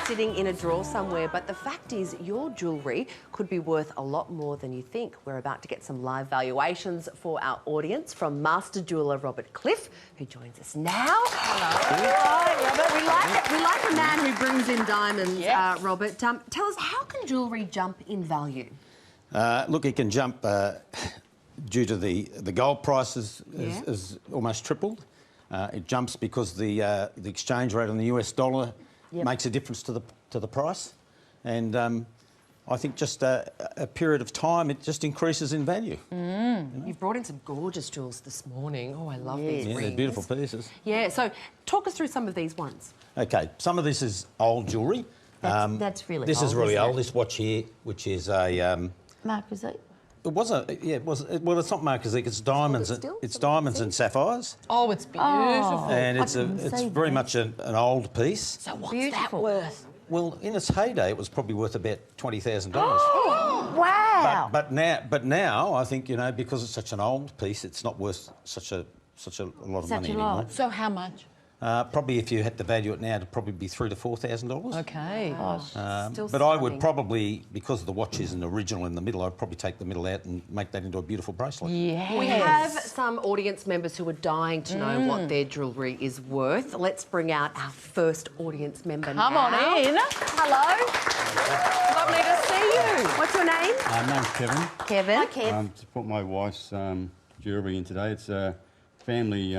sitting in a drawer somewhere, but the fact is your jewellery could be worth a lot more than you think. We're about to get some live valuations for our audience from master jeweller Robert Cliff, who joins us now. Hello. Hi, Robert. We like a man who brings in diamonds, yes. Robert. Tell us, how can jewellery jump in value? Look, it can jump due to the gold price is almost tripled. It jumps because the exchange rate on the US dollar makes a difference to the price, and I think just a period of time it just increases in value. You know? You've brought in some gorgeous jewels this morning. Oh, I love these rings. They're beautiful pieces. Yeah, so talk us through some of these ones. Okay, some of this is old jewellery. That's really this old. This is really old. This watch here, which is a Marquisite. It was a well, it's not marquisite. It's diamonds. It's diamonds and sapphires. Oh, it's beautiful. And it's very much an old piece. So what's that worth? Well, in its heyday, it was probably worth about $20,000. Wow! But now, I think, you know, because it's such an old piece, it's not worth such a lot of money anymore. So how much? Probably, if you had to value it now, it'd probably be $3,000 to $4,000. Okay. But I would probably, because the watch is an original in the middle, I'd probably take the middle out and make that into a beautiful bracelet. Yes. We have some audience members who are dying to know what their jewellery is worth. Let's bring out our first audience member now. Come on in. Hello. Lovely to see you. What's your name? My name's Kevin. Kevin. Hi, Kev. To put my wife's jewellery in today. It's a family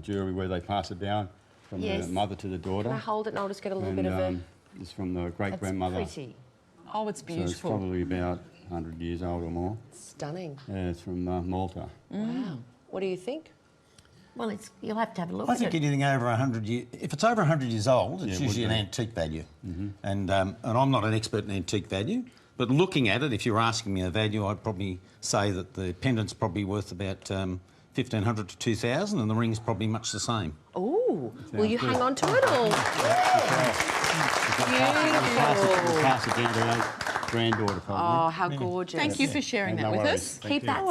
jewellery where they pass it down from the mother to the daughter. Can I hold it and I'll just get a little bit of a... It's from the great-grandmother. That's pretty. Oh, it's beautiful. So it's probably about 100 years old or more. Stunning. Yeah, it's from Malta. Wow. What do you think? Well, you'll have to have a look I at think it. anything over 100 years... If it's over 100 years old, it's usually an antique value. And I'm not an expert in antique value, but looking at it, if you're asking me a value, I'd probably say that the pendant's probably worth about... 1,500 to 2,000, and the ring's probably much the same. Oh, will you hang on to it or? We'll pass it down to our granddaughter, probably. Oh, how gorgeous! Thank you for sharing that with us. Keep that.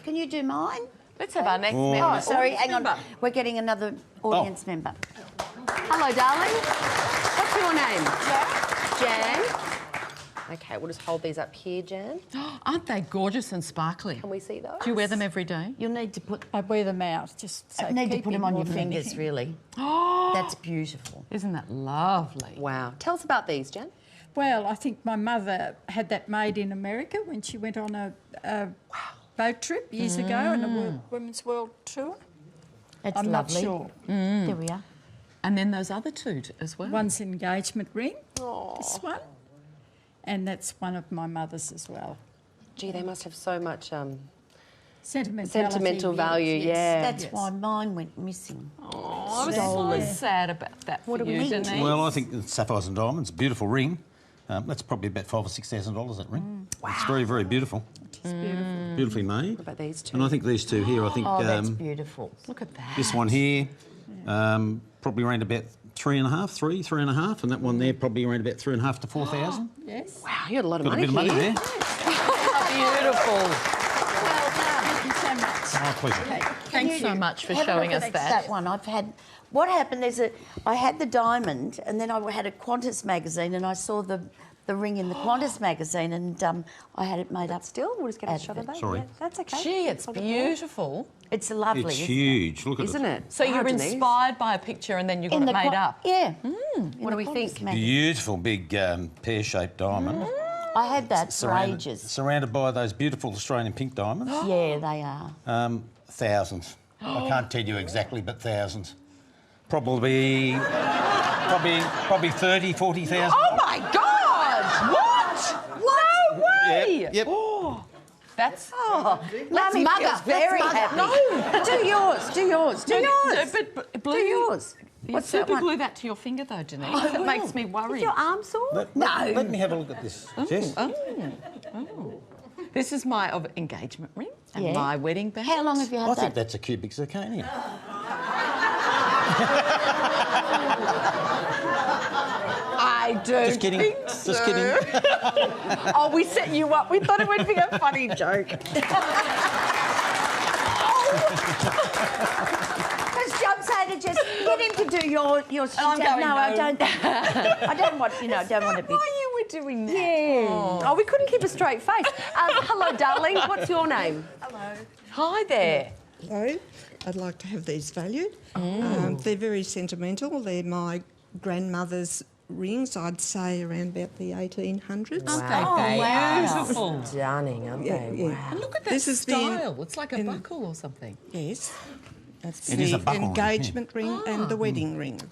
Can you do mine? Let's have our next member. Oh, sorry, hang on. We're getting another audience member. Hello, darling. What's your name? Jan. Okay, we'll just hold these up here, Jan. Aren't they gorgeous and sparkly? Can we see those? Do you wear them every day? You'll need to put... I wear them out, just so You need to put them on your keeping fingers, warm. really. Oh, That's beautiful. isn't that lovely? Wow. Tell us about these, Jan. Well, I think my mother had that made in America when she went on a boat trip years ago on a Women's World Tour. That's I'm lovely. not sure. There we are. And then those other two as well. One's an engagement ring, this one, and that's one of my mother's as well. Gee, they must have so much Sentimental value, yeah. That's why mine went missing. Oh, I'm so sad about that for you, Denise. Well, I think the sapphires and diamonds, beautiful ring. That's probably about $5,000 or $6,000, that ring. Wow. It's very, very beautiful. It's beautiful. Beautifully made. What about these two? And I think these two here, I think... Oh, that's beautiful. Look at that. This one here, probably around about 3.5, and that one there probably around about 3.5 to 4,000. Yes. Wow, you had a lot of Got a money bit of money here. there. Beautiful. Well done. Thank you so much. My pleasure. Thanks so much for Have a showing look us at that. That one I've had. What happened? I had the diamond, and then I had a Qantas magazine, and I saw the ring in the Qantas magazine, and I had it made up. Still, we'll just get a shot of that. Sorry. Yeah, that's okay. Gee, it's beautiful. It's lovely. It's isn't huge. Look at Isn't it? So Wow, you're Denise. inspired by a picture and then you got In it made up? Yeah. What do we think? Beautiful big pear-shaped diamond. I had that for ages. Surrounded by those beautiful Australian pink diamonds. Yeah, they are. Thousands. I can't tell you exactly, but thousands. Probably 30, 40,000. Oh my God! What? No way! Yep. Oh, that's... Mummy feels very happy. No! Do yours. Do yours. Do yours. But Do yours. You What's that super one? glue that to your finger though, Denise. I That will. makes me worried. Is your arm sore? Let me have a look at this, Jess. This is my engagement ring and Yeah. my wedding band. How long have you had I that? think that's a cubic zirconia. I do. Just kidding. Just kidding. Oh, we set you up. We thought it would be a funny joke. just, I'm saying to just get him to do your I'm going, no, I no. don't. I don't want, I don't want to be. Why you were doing that? Yeah. Oh, we couldn't keep a straight face. Hello, darling. What's your name? Hi there. Hello. I'd like to have these valued. They're very sentimental. They're my grandmother's rings, I'd say around about the 1800s. Beautiful. Stunning, aren't they? Yeah. Wow. And look at that This is the- style. It's like a buckle or something. Yes. That's It is a the buckle ring, engagement ring and the wedding ring. The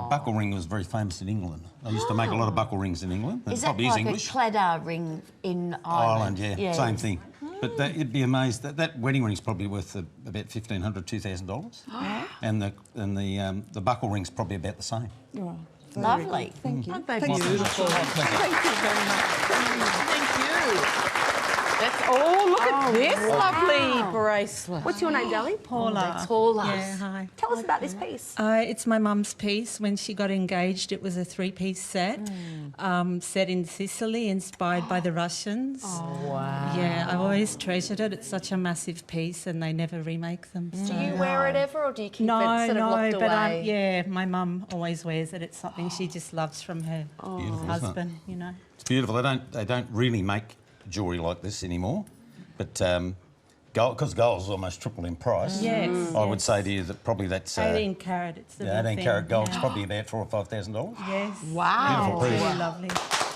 buckle ring was very famous in England. I used to make a lot of buckle rings in England. It Is that probably like is English. a claddagh ring in Ireland? Ireland, yeah, same thing. But you'd be amazed that wedding ring's probably worth about $1,500, $2,000, and the buckle ring's probably about the same. Oh, Lovely. Thank you. Aren't they Thank you. beautiful? Thank you very much. Thank you. That's, oh, look at this lovely bracelet. What's your name, darling? Paula. Paula. Yeah, hi. Tell us about this piece. It's my mum's piece. When she got engaged, it was a three-piece set, set in Sicily, inspired by the Russians. Oh, wow. Yeah, I've always treasured it. It's such a massive piece, and they never remake them. So. Do you wear it ever, or do you keep No, it sort of no, locked but away? yeah, my mum always wears it. It's something she just loves from her Beautiful, isn't it? husband, you know. It's beautiful. They don't really make jewellery like this anymore, but gold, because gold's almost tripled in price. Yes, I would say to you that probably that's 18 carat. It's the yeah, big 18 thing. carat gold's Yeah. probably about $4,000 or $5,000. Yes. Wow. Beautiful piece. Really lovely.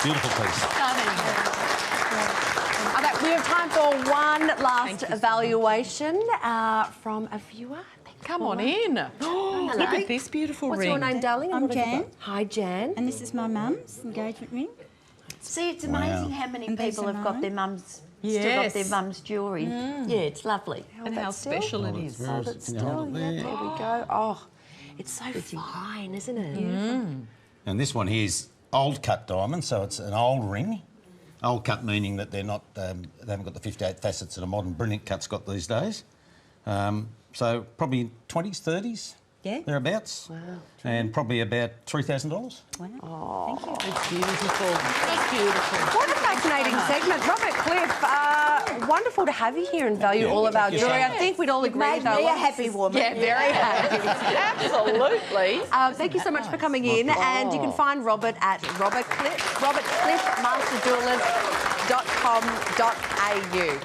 Beautiful piece. We have time for one last evaluation from a viewer. Come on in. Look at this beautiful What's ring. your name, darling? I'm What have you Jan. got? Hi, Jan. And this is my mum's engagement ring. See, it's amazing how many And these people are have got mine. their mums. Still Yes. got their mum's jewellery. Yeah, it's lovely. And how special it is. Hold it still. Yeah, there we go. Oh, it's so fine, isn't it? And this one here is old cut diamond, so it's an old ring. Old cut meaning that they're not, they haven't got the 58 facets that a modern brilliant cut's got these days. So probably 20s, 30s, Yeah. thereabouts. Wow. And probably about $3,000. Wow. Thank you. It's beautiful. It's beautiful. What a fascinating segment. Robert Cliff, wonderful to have you here and value all of our jewellery. I think we'd all agree, Made though. me a happy woman. Yeah, very happy. Absolutely. Thank you so much for coming in. And you can find Robert at robertcliffmasterjewelers.com.au.